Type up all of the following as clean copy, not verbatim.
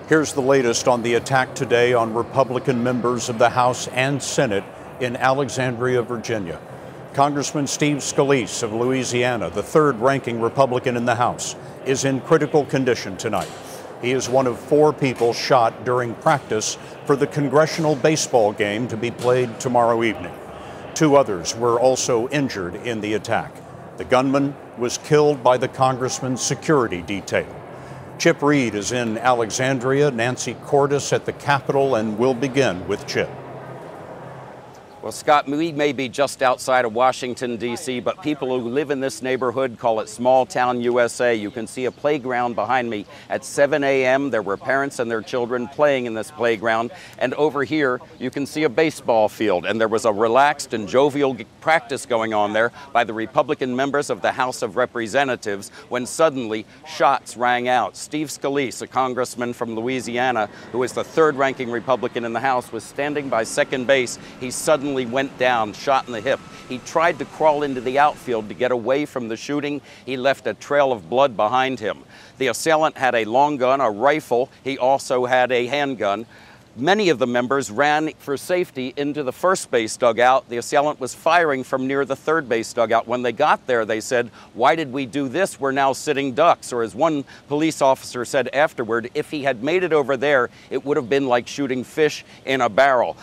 Here's the latest on the attack today on Republican members of the House and Senate in Alexandria, Virginia. Congressman Steve Scalise of Louisiana, the third-ranking Republican in the House, is in critical condition tonight. He is one of 4 people shot during practice for the congressional baseball game to be played tomorrow evening. 2 others were also injured in the attack. The gunman was killed by the congressman's security detail. Chip Reid is in Alexandria, Nancy Cordes at the Capitol, and we'll begin with Chip. Well, Scott, we may be just outside of Washington, D.C., but people who live in this neighborhood call it small town USA. You can see a playground behind me. At 7 a.m., there were parents and their children playing in this playground. And over here, you can see a baseball field. And there was a relaxed and jovial practice going on there by the Republican members of the House of Representatives when suddenly shots rang out. Steve Scalise, a congressman from Louisiana, who is the third-ranking Republican in the House, was standing by second base. He suddenly went down, shot in the hip. He tried to crawl into the outfield to get away from the shooting. He left a trail of blood behind him. The assailant had a long gun, a rifle. He also had a handgun. Many of the members ran for safety into the first base dugout. The assailant was firing from near the third base dugout. When they got there, they said, "Why did we do this? We're now sitting ducks." Or as one police officer said afterward, if he had made it over there, it would have been like shooting fish in a barrel.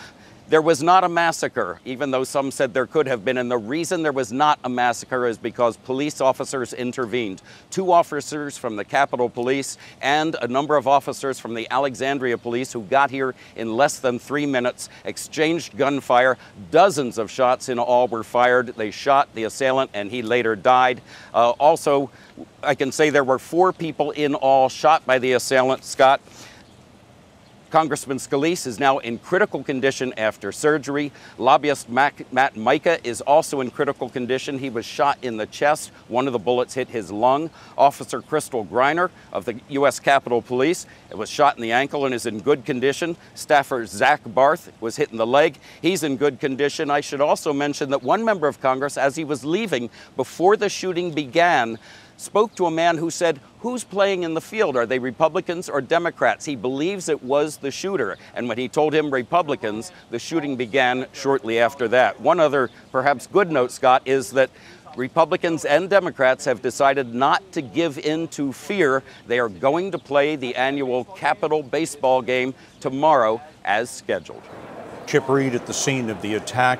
There was not a massacre, even though some said there could have been. And the reason there was not a massacre is because police officers intervened. 2 officers from the Capitol Police and a number of officers from the Alexandria Police who got here in less than 3 minutes, exchanged gunfire. Dozens of shots in all were fired. They shot the assailant and he later died. Also, I can say there were 4 people in all shot by the assailant, Scott. Congressman Scalise is now in critical condition after surgery. Lobbyist Matt Micah is also in critical condition. He was shot in the chest. One of the bullets hit his lung. Officer Crystal Griner of the U.S. Capitol Police was shot in the ankle and is in good condition. Staffer Zach Barth was hit in the leg. He's in good condition. I should also mention that one member of Congress, as he was leaving before the shooting began, spoke to a man who said, "Who's playing in the field? Are they Republicans or Democrats?" He believes it was the shooter. And when he told him Republicans, the shooting began shortly after that. One other perhaps good note, Scott, is that Republicans and Democrats have decided not to give in to fear. They are going to play the annual Capitol baseball game tomorrow as scheduled. Chip Reid at the scene of the attack.